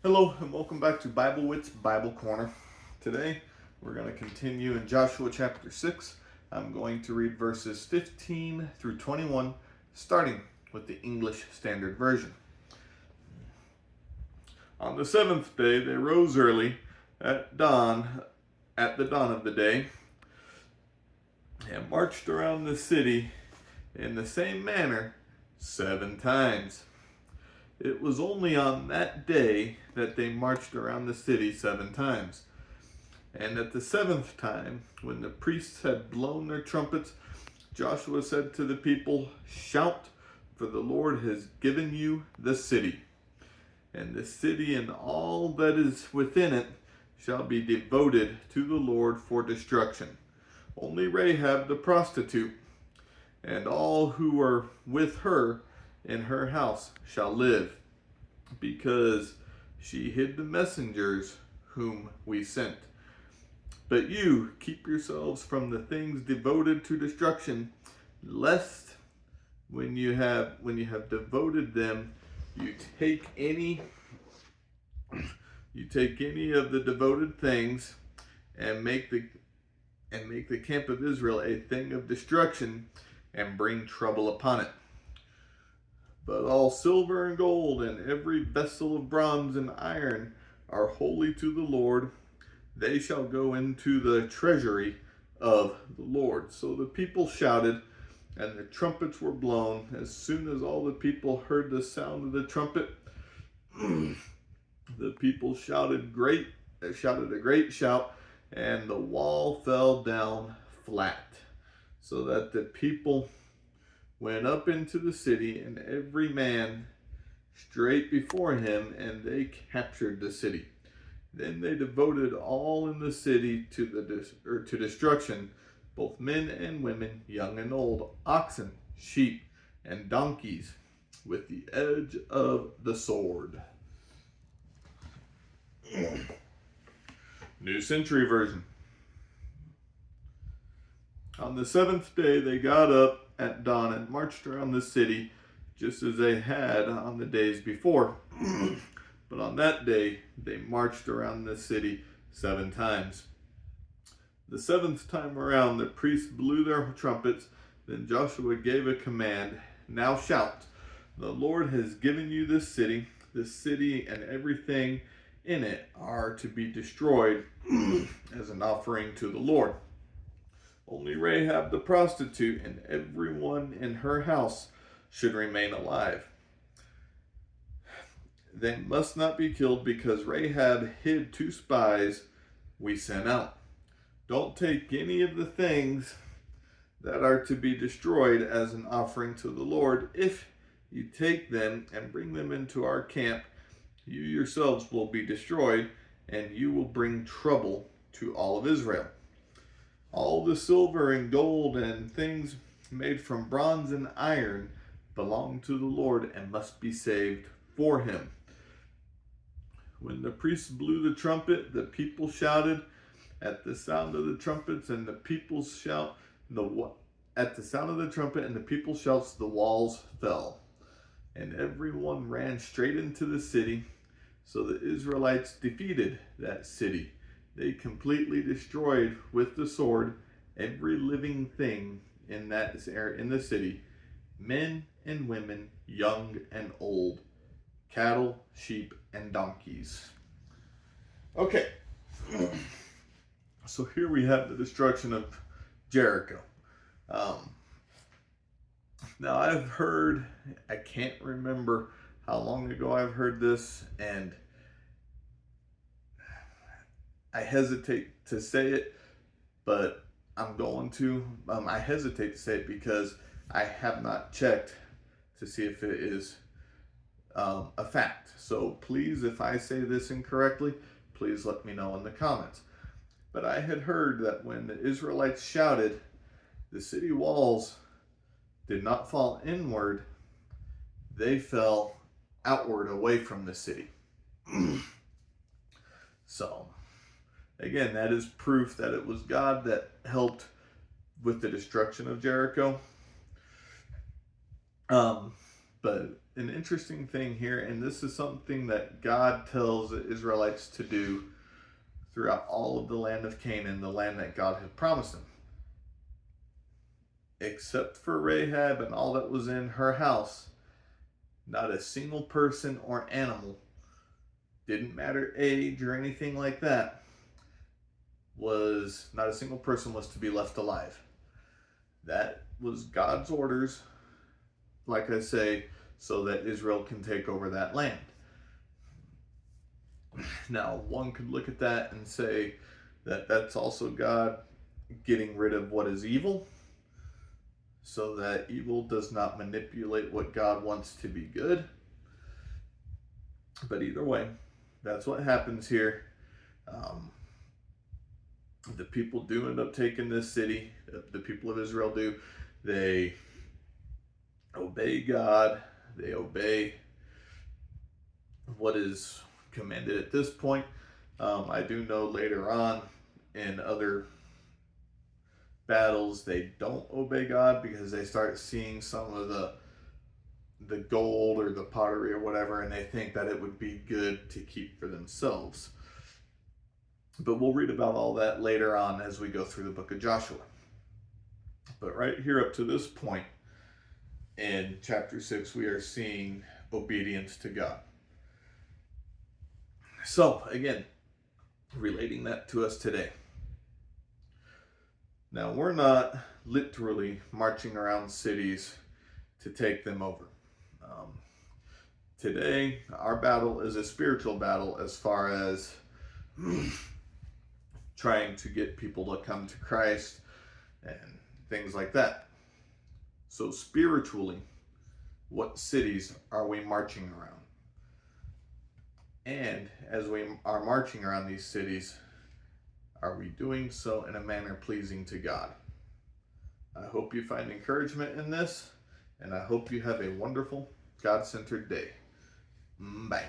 Hello and welcome back to Bible Wits Bible Corner. Today we're going to continue in Joshua chapter 6. I'm going to read verses 15 through 21, starting with the English Standard Version. On the seventh day they rose early at the dawn of the day, and marched around the city in the same manner 7 times. It was only on that day that they marched around the city 7 times. And at the 7th time, when the priests had blown their trumpets, Joshua said to the people, "Shout, for the Lord has given you the city. And the city and all that is within it shall be devoted to the Lord for destruction. Only Rahab the prostitute and all who are with her in her house shall live, because she hid the messengers whom we sent. But you keep yourselves from the things devoted to destruction, lest when you have devoted them, you take any of the devoted things and make the camp of Israel a thing of destruction and bring trouble upon it. But all silver and gold and every vessel of bronze and iron are holy to the Lord. They shall go into the treasury of the Lord." So the people shouted, and the trumpets were blown. As soon as all the people heard the sound of the trumpet, the people shouted a great shout, and the wall fell down flat, so that the people went up into the city, and every man straight before him, and they captured the city. Then they devoted all in the city to destruction, both men and women, young and old, oxen, sheep, and donkeys, with the edge of the sword. New Century Version. On the 7th day they got up at dawn and marched around the city, just as they had on the days before. But on that day they marched around the city 7 times. The 7th time around the priests blew their trumpets. Then Joshua gave a command, "Now shout, the Lord has given you this city. The city and everything in it are to be destroyed as an offering to the Lord. Only Rahab the prostitute and everyone in her house should remain alive. They must not be killed, because Rahab hid 2 spies we sent out. Don't take any of the things that are to be destroyed as an offering to the Lord. If you take them and bring them into our camp, you yourselves will be destroyed, and you will bring trouble to all of Israel. All the silver and gold and things made from bronze and iron belong to the Lord and must be saved for him." When the priests blew the trumpet, the people shouted. At the sound of the trumpets and the people's shout, at the sound of the trumpet and the people's shouts, the walls fell, and everyone ran straight into the city. So the Israelites defeated that city. They completely destroyed with the sword every living thing in the city, men and women, young and old, cattle, sheep, and donkeys. Okay, so here we have the destruction of Jericho. Now I can't remember how long ago I've heard this, and I hesitate to say it, but I'm going to. I hesitate to say it because I have not checked to see if it is a fact. So please, if I say this incorrectly, please let me know in the comments. But I had heard that when the Israelites shouted, the city walls did not fall inward, they fell outward away from the city. So, again, that is proof that it was God that helped with the destruction of Jericho. But an interesting thing here, and this is something that God tells the Israelites to do throughout all of the land of Canaan, the land that God had promised them. Except for Rahab and all that was in her house, not a single person or animal, didn't matter age or anything like that, not a single person was to be left alive. That was God's orders, like I say, so that Israel can take over that land. Now, one could look at that and say that that's also God getting rid of what is evil, so that evil does not manipulate what God wants to be good. But either way, that's what happens here. The people do end up taking this city. The people of Israel do. They obey God. They obey what is commanded at this point. I do know later on in other battles they don't obey God because they start seeing some of the gold or the pottery or whatever, and they think that it would be good to keep for themselves. But we'll read about all that later on as we go through the book of Joshua. But right here up to this point in chapter 6, we are seeing obedience to God. So, again, relating that to us today. Now, we're not literally marching around cities to take them over. Today, our battle is a spiritual battle as far as trying to get people to come to Christ and things like that. So spiritually, what cities are we marching around? And as we are marching around these cities, are we doing so in a manner pleasing to God? I hope you find encouragement in this, and I hope you have a wonderful, God-centered day. Bye.